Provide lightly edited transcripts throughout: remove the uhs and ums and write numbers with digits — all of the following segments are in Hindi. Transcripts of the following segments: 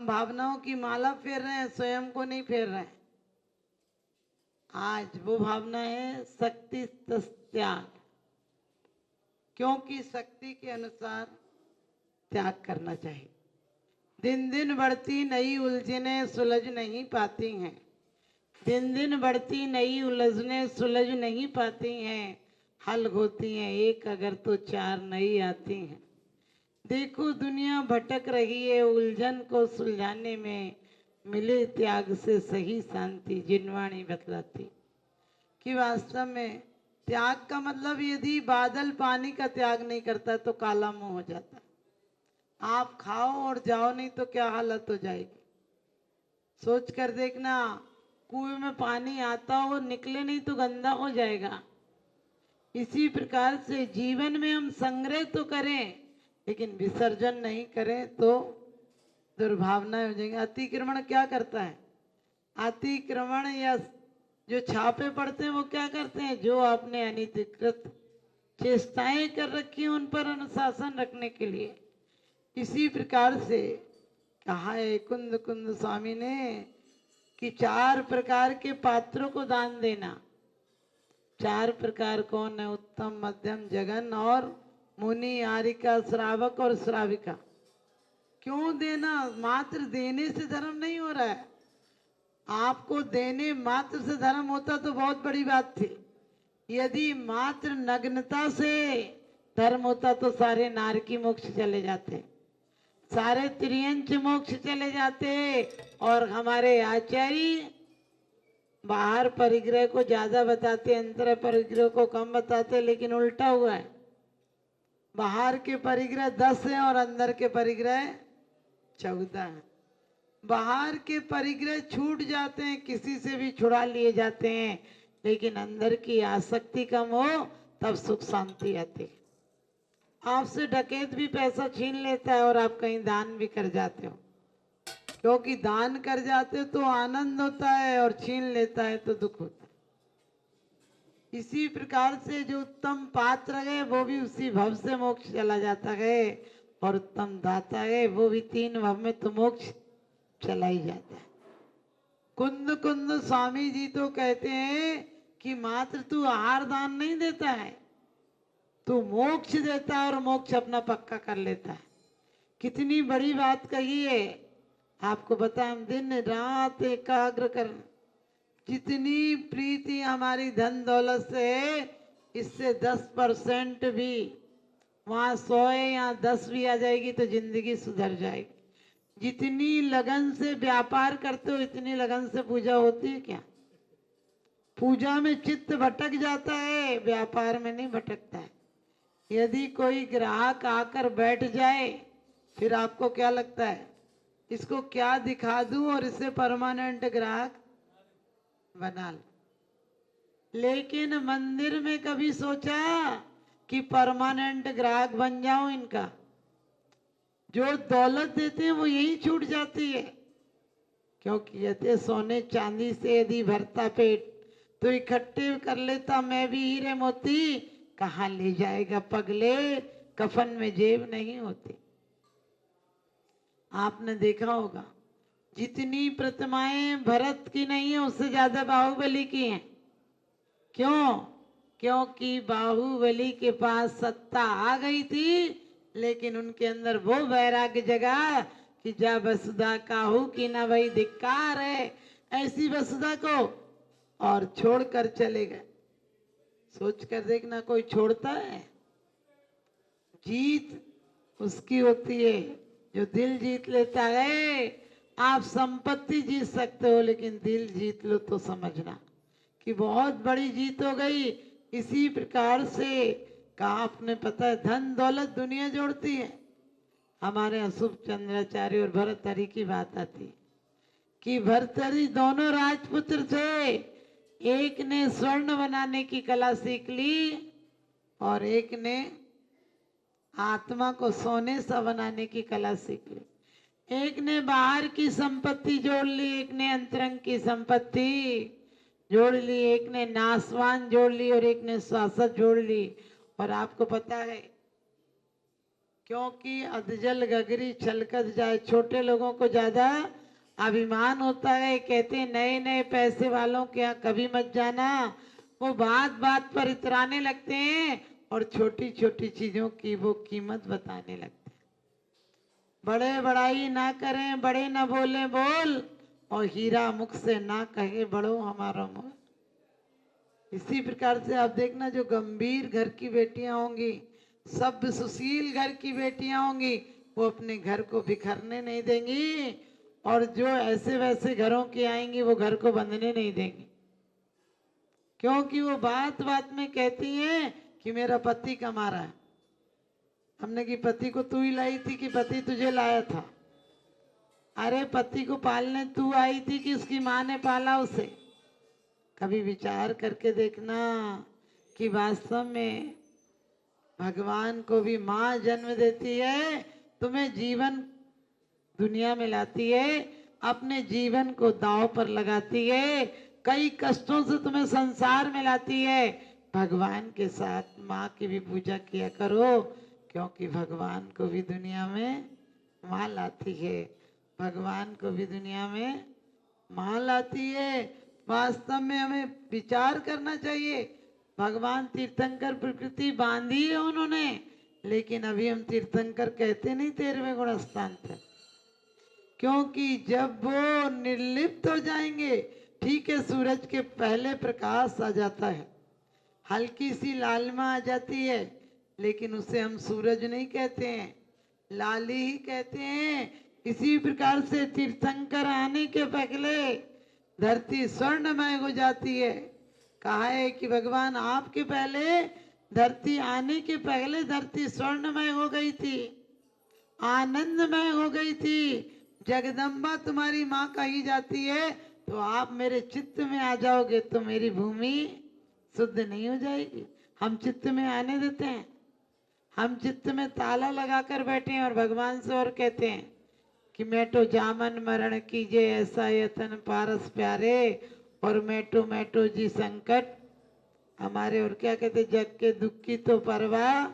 भावनाओं की माला फेर रहे हैं, स्वयं को नहीं फेर रहे हैं। आज वो भावना है शक्ति त्याग, क्योंकि शक्ति के अनुसार त्याग करना चाहिए। दिन दिन बढ़ती नई उलझने सुलझ नहीं पाती हैं, दिन दिन बढ़ती नई उलझने सुलझ नहीं पाती हैं, हल होती हैं एक अगर तो चार नई आती हैं। देखो दुनिया भटक रही है उलझन को सुलझाने में, मिले त्याग से सही शांति जिनवाणी बतलाती। कि वास्तव में त्याग का मतलब यदि बादल पानी का त्याग नहीं करता तो काला मुंह हो जाता है। आप खाओ और जाओ नहीं तो क्या हालत हो जाएगी। सोच कर देखना, कुएं में पानी आता हो निकले नहीं तो गंदा हो जाएगा। इसी प्रकार से जीवन में हम संग्रह तो करें लेकिन विसर्जन नहीं करें तो दुर्भावना हो जाएगी। अतिक्रमण क्या करता है? अतिक्रमण या जो छापे पड़ते हैं वो क्या करते हैं? जो आपने अनधिकृत चेष्टाएं कर रखी हैं उन पर अनुशासन रखने के लिए। इसी प्रकार से कहा है कुंद कुंद स्वामी ने कि 4 प्रकार के पात्रों को दान देना। 4 प्रकार कौन है? उत्तम, मध्यम, जघन और मुनि, आरिका, श्रावक और श्राविका। क्यों देना? मात्र देने से धर्म नहीं हो रहा है। आपको देने मात्र से धर्म होता तो बहुत बड़ी बात थी। यदि मात्र नग्नता से धर्म होता तो सारे नारकी मोक्ष चले जाते, सारे त्रियंच मोक्ष चले जाते और हमारे आचार्य बाहर परिग्रह को ज्यादा बताते, अंतर परिग्रह को कम बताते, लेकिन उल्टा हुआ है। बाहर के परिग्रह 10 हैं और अंदर के परिग्रह 14 हैं। बाहर के परिग्रह छूट जाते हैं, किसी से भी छुड़ा लिए जाते हैं, लेकिन अंदर की आसक्ति कम हो तब सुख शांति आती है। आपसे डकैत भी पैसा छीन लेता है और आप कहीं दान भी कर जाते हो, क्योंकि दान कर जाते हो तो आनंद होता है और छीन लेता है तो दुख होता है। इसी प्रकार से जो उत्तम पात्र है वो भी उसी भव से मोक्ष चला जाता है और उत्तम दाता है वो भी 3 भव में तो मोक्ष चला ही जाता है। कुंद कुंद स्वामी जी तो कहते हैं कि मात्र तू आहार दान नहीं देता है, तू मोक्ष देता है और मोक्ष अपना पक्का कर लेता है। कितनी बड़ी बात कही है। आपको बताएं, हम दिन रात एकाग्र कर, जितनी प्रीति हमारी धन दौलत से है इससे 10% भी वहां 100 या 10 भी आ जाएगी तो जिंदगी सुधर जाएगी। जितनी लगन से व्यापार करते हो इतनी लगन से पूजा होती है क्या? पूजा में चित्त भटक जाता है, व्यापार में नहीं भटकता है। यदि कोई ग्राहक आकर बैठ जाए फिर आपको क्या लगता है, इसको क्या दिखा दूं और इसे परमानेंट ग्राहक बना लो। लेकिन मंदिर में कभी सोचा कि परमानेंट ग्राहक बन जाऊं इनका? जो दौलत देते हैं वो यही छूट जाती है, क्योंकि यदि सोने चांदी से यदि भरता पेट तो इकट्ठे कर लेता मैं भी हीरे मोती, कहाँ ले जाएगा पगले, कफन में जेब नहीं होती। आपने देखा होगा जितनी प्रतिमाएं भरत की नहीं है उससे ज्यादा बाहुबली की हैं। क्यों? क्योंकि बाहुबली के पास सत्ता आ गई थी लेकिन उनके अंदर वो वैराग्य जगा कि जा वसुधा काहू की ना वही धिक्कार है, ऐसी वसुधा को और छोड़कर चले गए। सोच कर देखना, कोई छोड़ता है? जीत उसकी होती है जो दिल जीत लेता है। आप संपत्ति जीत सकते हो लेकिन दिल जीत लो तो समझना कि बहुत बड़ी जीत हो गई। इसी प्रकार से कहा आपने, पता है धन दौलत दुनिया जोड़ती है। हमारे अशुभ चंद्राचार्य और भर्तहरि की बात आती है कि भर्तहरि दोनों राजपुत्र थे, एक ने स्वर्ण बनाने की कला सीख ली और एक ने आत्मा को सोने सा बनाने की कला सीख ली। एक ने बाहर की संपत्ति जोड़ ली, एक ने अंतरंग की संपत्ति जोड़ ली, एक ने नासवान जोड़ ली और एक ने शाश्वत जोड़ ली। और आपको पता है क्योंकि अधजल गगरी छलकत जाए। छोटे लोगों को ज्यादा अभिमान होता है, कहते हैं नए नए पैसे वालों के यहाँ कभी मत जाना, वो बात बात पर इतराने लगते हैं और छोटी छोटी चीजों की वो कीमत बताने लगते हैं। बड़े बड़ाई ना करें, बड़े ना बोले बोल, और हीरा मुख से ना कहे बड़ो हमारा मोल। इसी प्रकार से आप देखना, जो गंभीर घर की बेटियां होंगी, सभ्य सुशील घर की बेटियां होंगी, वो अपने घर को बिखरने नहीं देंगी, और जो ऐसे वैसे घरों की आएंगी वो घर को बंधने नहीं देंगी। क्योंकि वो बात बात में कहती हैं कि मेरा पति कमा रहा है। हमने कि पति को तू ही लाई थी कि पति तुझे लाया था? अरे पति को पालने तू आई थी कि उसकी माँ ने पाला उसे? कभी विचार करके देखना कि वास्तव में भगवान को भी माँ जन्म देती है, तुम्हें जीवन दुनिया में लाती है, अपने जीवन को दांव पर लगाती है, कई कष्टों से तुम्हें संसार में लाती है। भगवान के साथ माँ की भी पूजा किया करो, क्योंकि भगवान को भी दुनिया में माँ लाती है, भगवान को भी दुनिया में माँ लाती है। वास्तव में हमें विचार करना चाहिए। भगवान तीर्थंकर प्रकृति बांधी है उन्होंने, लेकिन अभी हम तीर्थंकर कहते नहीं 13वें गुण स्थान पर, क्योंकि जब वो निर्लिप्त हो जाएंगे, ठीक है सूरज के पहले प्रकाश आ जाता है, हल्की सी लालिमा आ जाती है, लेकिन उसे हम सूरज नहीं कहते हैं, लाली ही कहते हैं। इसी प्रकार से तीर्थंकर आने के पहले धरती स्वर्णमय हो जाती है। कहा है कि भगवान आपके पहले धरती आने के पहले धरती स्वर्णमय हो गई थी, आनंदमय हो गई थी। जगदम्बा तुम्हारी माँ कही जाती है, तो आप मेरे चित्त में आ जाओगे तो मेरी भूमि शुद्ध नहीं हो जाएगी। हम चित्त में आने देते हैं? हम चित्त में ताला लगाकर बैठे हैं और भगवान से और कहते हैं कि मैटो जामन मरण कीजे ऐसा यतन पारस प्यारे, और मैटो जी संकट हमारे। और क्या कहते, जग के दुख की तो परवाह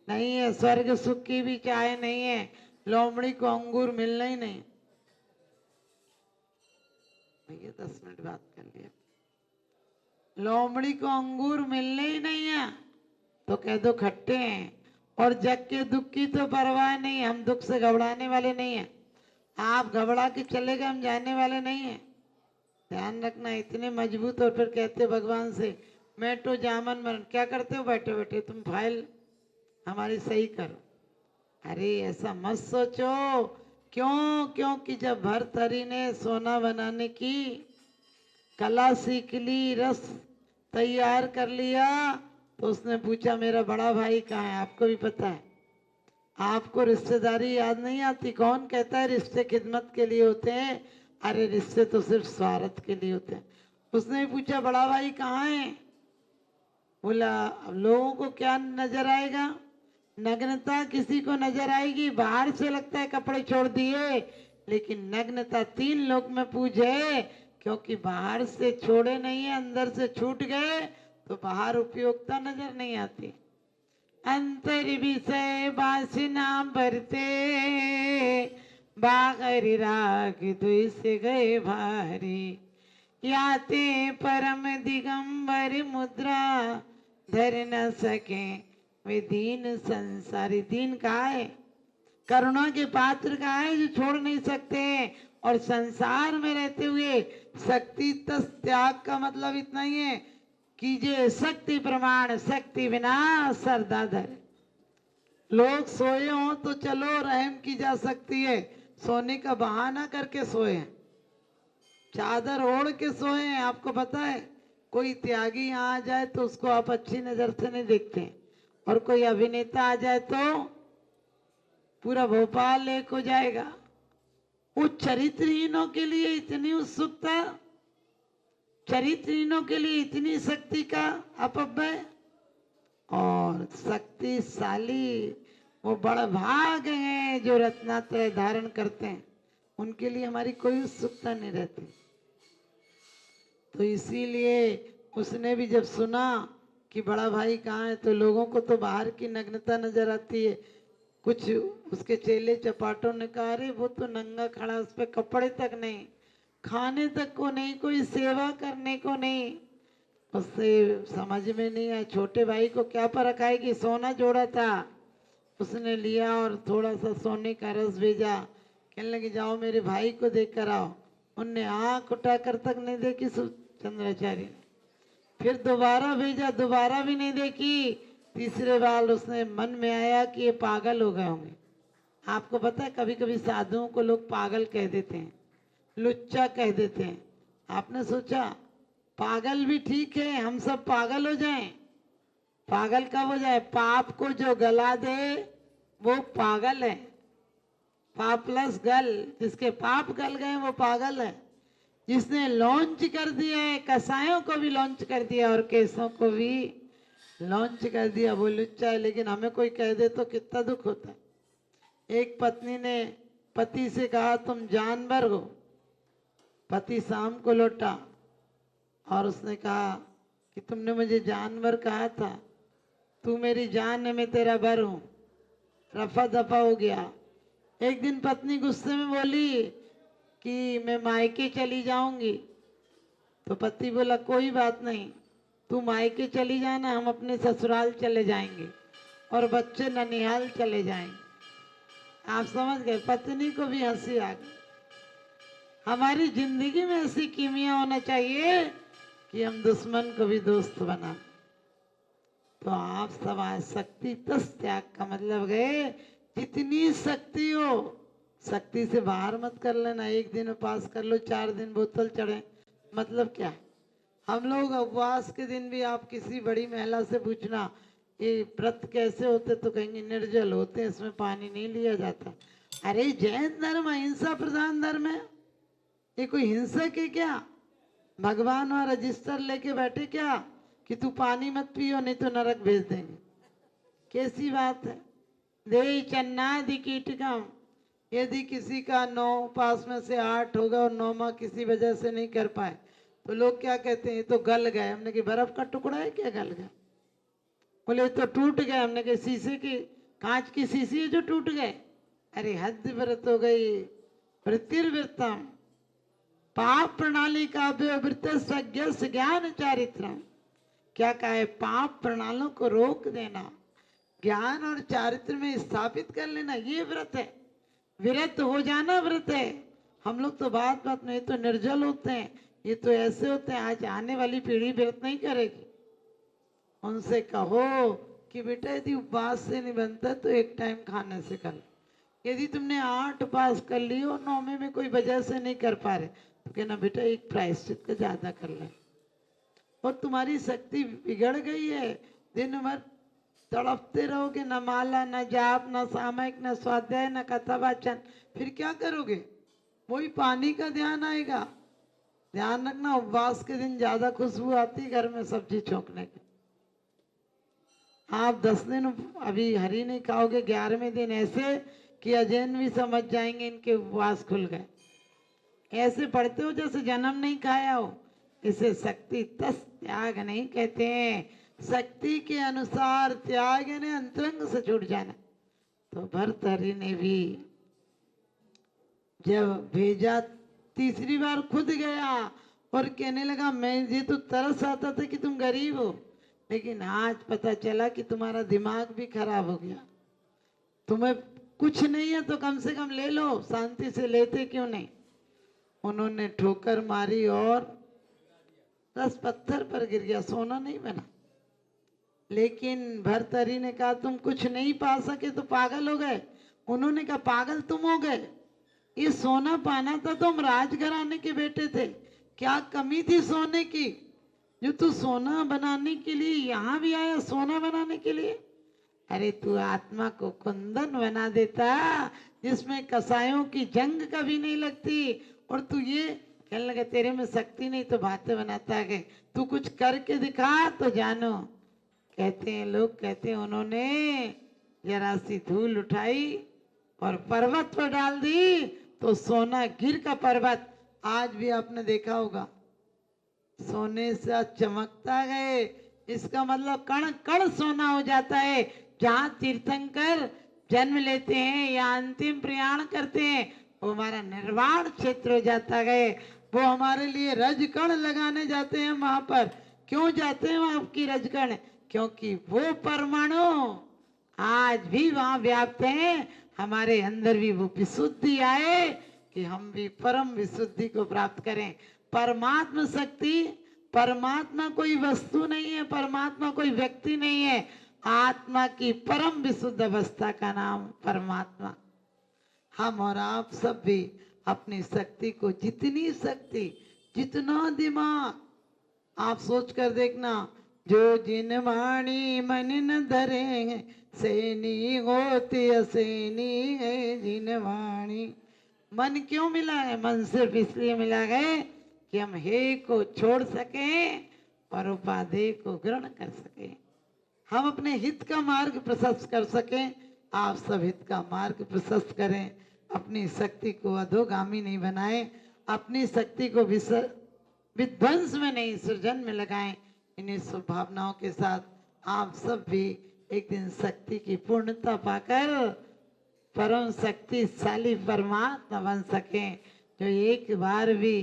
नहीं है, स्वर्ग सुख की भी चाहे नहीं है, लोमड़ी को अंगूर मिलना ही नहीं। भैया 10 मिनट बात कर लिया। लोमड़ी को अंगूर मिलने ही नहीं है तो कह दो खट्टे हैं। और जग के दुख की तो परवाह नहीं, हम दुख से घबराने वाले नहीं हैं। आप घबरा के चले गए, हम जाने वाले नहीं हैं। ध्यान रखना, इतने मजबूत। और फिर कहते भगवान से मैटो जामन मरण, क्या करते हो बैठे बैठे? तुम फाइल हमारी सही करो। अरे ऐसा मत सोचो। क्यों? क्योंकि जब भर्तहरि ने सोना बनाने की कला सीख ली, रस तैयार कर लिया, तो उसने पूछा मेरा बड़ा भाई कहाँ है? आपको भी पता है, आपको रिश्तेदारी याद नहीं आती? कौन कहता है रिश्ते खिदमत के लिए होते हैं? अरे रिश्ते तो सिर्फ स्वार्थ के लिए होते हैं। उसने भी पूछा बड़ा भाई कहाँ है? बोला अब लोगों को क्या नजर आएगा? नग्नता किसी को नजर आएगी? बाहर से लगता है कपड़े छोड़ दिए, लेकिन नग्नता 3 लोक में पूजे, क्योंकि बाहर से छोड़े नहीं है, अंदर से छूट गए तो बाहर उपयोगिता नजर नहीं आती। अंतर विषय बासना भरते, बाहर राग द्वेष गए भारी, याते परम दिगंबर मुद्रा, धर न सके वे दीन संसारी। दीन कहा है? करुणा के पात्र कहा है? जो छोड़ नहीं सकते। और संसार में रहते हुए शक्ति तस त्याग का मतलब इतना ही है, कीजिए शक्ति प्रमाण, शक्ति बिना सरदाधर। लोग सोए हों तो चलो रहम की जा सकती है, सोने का बहाना करके सोए हैं, चादर ओढ़ के सोए हैं। आपको पता है कोई त्यागी यहाँ आ जाए तो उसको आप अच्छी नजर से नहीं देखते, और कोई अभिनेता आ जाए तो पूरा भोपाल एक हो जाएगा। उस चरित्रहीनों के लिए इतनी उत्सुकता, चरित्रहीनों के लिए इतनी शक्ति का अपव्यय, और शक्तिशाली वो बड़ा भाग हैं जो रत्नात्रय धारण करते हैं, उनके लिए हमारी कोई उत्सुकता नहीं रहती। तो इसीलिए उसने भी जब सुना कि बड़ा भाई कहाँ है, तो लोगों को तो बाहर की नग्नता नजर आती है, कुछ उसके चेले चपाटों ने कहा अरे वो तो नंगा खड़ा, उस पे कपड़े तक नहीं, खाने तक को नहीं, कोई सेवा करने को नहीं। उससे समझ में नहीं आया, छोटे भाई को क्या परख है कि सोना जोड़ा था, उसने लिया और थोड़ा सा सोने का रस भेजा, कहने लगे जाओ मेरे भाई को देख कर आओ। उनने आँख उठाकर तक नहीं देखी चंद्राचार्य ने, फिर दोबारा भेजा, दोबारा भी नहीं देखी। तीसरे बार उसने मन में आया कि ये पागल हो गए होंगे। आपको पता है कभी कभी साधुओं को लोग पागल कह देते हैं, लुच्चा कह देते हैं। आपने सोचा पागल भी ठीक है, हम सब पागल हो जाएं। पागल कब हो जाए? पाप को जो गला दे वो पागल है। पाप प्लस गल, जिसके पाप गल गए वो पागल है। जिसने लॉन्च कर दिया है, कसायों को भी लॉन्च कर दिया और केसों को भी लॉन्च कर दिया, वो लुच्चा है। लेकिन हमें कोई कह दे तो कितना दुख होता है। एक पत्नी ने पति से कहा तुम जानवर हो। पति शाम को लौटा और उसने कहा कि तुमने मुझे जानवर कहा था, तू मेरी जान है, मैं तेरा बर हूं। रफा दफा हो गया। एक दिन पत्नी गुस्से में बोली कि मैं मायके चली जाऊंगी। तो पति बोला कोई बात नहीं, तू मायके चली जाना, हम अपने ससुराल चले जाएंगे और बच्चे ननिहाल चले जाएंगे। आप समझ गए, पत्नी को भी हंसी आ गई। हमारी जिंदगी में ऐसी कीमिया होना चाहिए कि हम दुश्मन को भी दोस्त बना। तो आप सब आज शक्ति तस त्याग का मतलब गए, जितनी शक्ति हो शक्ति से बाहर मत कर लेना। एक दिन उपवास कर लो, 4 दिन बोतल चढ़े, मतलब क्या? हम लोग उपवास के दिन भी आप किसी बड़ी महिला से पूछना ये व्रत कैसे होते, तो कहेंगे निर्जल होते हैं, इसमें पानी नहीं लिया जाता। अरे जैन धर्म अहिंसा प्रधान धर्म है, ये कोई हिंसक है क्या? भगवान और रजिस्टर लेके बैठे क्या कि तू पानी मत पियो नहीं तो नरक भेज देंगे? कैसी बात है? दे चन्नादि कीटकम, यदि किसी का 9 पास में से 8 होगा और 9वां किसी वजह से नहीं कर पाए तो लोग क्या कहते हैं, ये तो गल गए। हमने कि बर्फ का टुकड़ा है क्या गल गया? बोले तो टूट गए। हमने कि शीशे की, कांच की शीशी है जो टूट गए? अरे हद व्रत हो गई। वृत्तिर्वृत्तम, पाप प्रणाली का वृत्त ज्ञान चारित्रम। क्या कहा है? पाप प्रणालियों को रोक देना, ज्ञान और चारित्र में स्थापित कर लेना, ये व्रत है। विरत हो जाना व्रत है। हम लोग तो बात बात में तो निर्जल होते हैं, ये तो ऐसे होते हैं। आज आने वाली पीढ़ी व्रत नहीं करेगी। उनसे कहो कि बेटा यदि उपवास से नहीं बनता तो एक टाइम खाने से कर। यदि तुमने 8 पास कर ली और 9वें में कोई वजह से नहीं कर पा रहे तो कहना बेटा एक प्रायश्चित का ज्यादा कर ले। और तुम्हारी शक्ति बिगड़ गई है, दिन भर तड़पते रहोगे, न माला न जाप न सामयिक न स्वाध्याय न कथा वाचन, फिर क्या करोगे? वही पानी का ध्यान आएगा। ध्यान रखना, उपवास के दिन ज्यादा खुशबू आती घर में सब्जी छोंकने की। आप 10 दिन अभी हरी नहीं खाओगे, 11वें दिन ऐसे कि अजैन भी समझ जाएंगे इनके उपवास खुल गए। ऐसे पढ़ते हो जैसे जन्म नहीं खाया हो। इसे शक्ति तस त्याग नहीं कहते हैं। शक्ति के अनुसार त्याग ने अंतरंग से छूट जाना। तो भर्तहरि ने भी जब भेजा, तीसरी बार खुद गया और कहने लगा मैं, ये तो तरस आता था कि तुम गरीब हो, लेकिन आज पता चला कि तुम्हारा दिमाग भी खराब हो गया। तुम्हें कुछ नहीं है तो कम से कम ले लो, शांति से लेते क्यों नहीं? उन्होंने ठोकर मारी और रस पत्थर पर गिर गया, सोना नहीं बना। लेकिन भर्तहरि ने कहा तुम कुछ नहीं पा सके तो पागल हो गए। उन्होंने कहा पागल तुम हो गए, ये सोना पाना था, तुम राजघराने के बेटे थे, क्या कमी थी सोने की जो तू सोना बनाने के लिए यहाँ भी आया, सोना बनाने के लिए? अरे तू आत्मा को कुंदन बना देता जिसमें कसायों की जंग कभी नहीं लगती। और तू ये कहने लगा तेरे में शक्ति नहीं तो बातें बनाता है, तू कुछ करके दिखा तो जानो। कहते हैं लोग, कहते हैं उन्होंने जरा सी धूल उठाई और पर्वत पर डाल दी तो सोना गिर का पर्वत। आज भी आपने देखा होगा सोने से चमकता गए, इसका मतलब कण कण सोना हो जाता है। जहाँ तीर्थंकर जन्म लेते हैं या अंतिम प्रयाण करते हैं, वो हमारा निर्वाण क्षेत्र हो जाता है। वो हमारे लिए रजकण लगाने जाते हैं वहां पर। क्यों जाते हैं वहां की रजकण? क्योंकि वो परमाणु आज भी वहां व्याप्त हैं। हमारे अंदर भी वो विशुद्धि आए कि हम भी परम विशुद्धि को प्राप्त करें। परमात्मा शक्ति, परमात्मा कोई वस्तु नहीं है, परमात्मा कोई व्यक्ति नहीं है। आत्मा की परम विशुद्ध अवस्था का नाम परमात्मा। हम और आप सब भी अपनी शक्ति को, जितनी शक्ति, जितना दिमाग, आप सोच कर देखना, जो जिन वाणी मन न धरे सेनी होती असेनी है जिन वाणी। मन क्यों मिला है? मन सिर्फ इसलिए मिला है कि हम हे को छोड़ सकें और उपादेय को ग्रहण कर सकें, हम अपने हित का मार्ग प्रशस्त कर सकें। आप सब हित का मार्ग प्रशस्त करें, अपनी शक्ति को अधोगामी नहीं बनाएं, अपनी शक्ति को विध्वंस में नहीं, सृजन में लगाएं। इन्हीं शुभ भावनाओं के साथ आप सब भी एक दिन शक्ति की पूर्णता पाकर परम शक्तिशाली परमात्मा बन सके। जो एक बार भी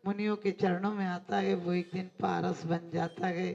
मुनियों के चरणों में आता है वो एक दिन पारस बन जाता है।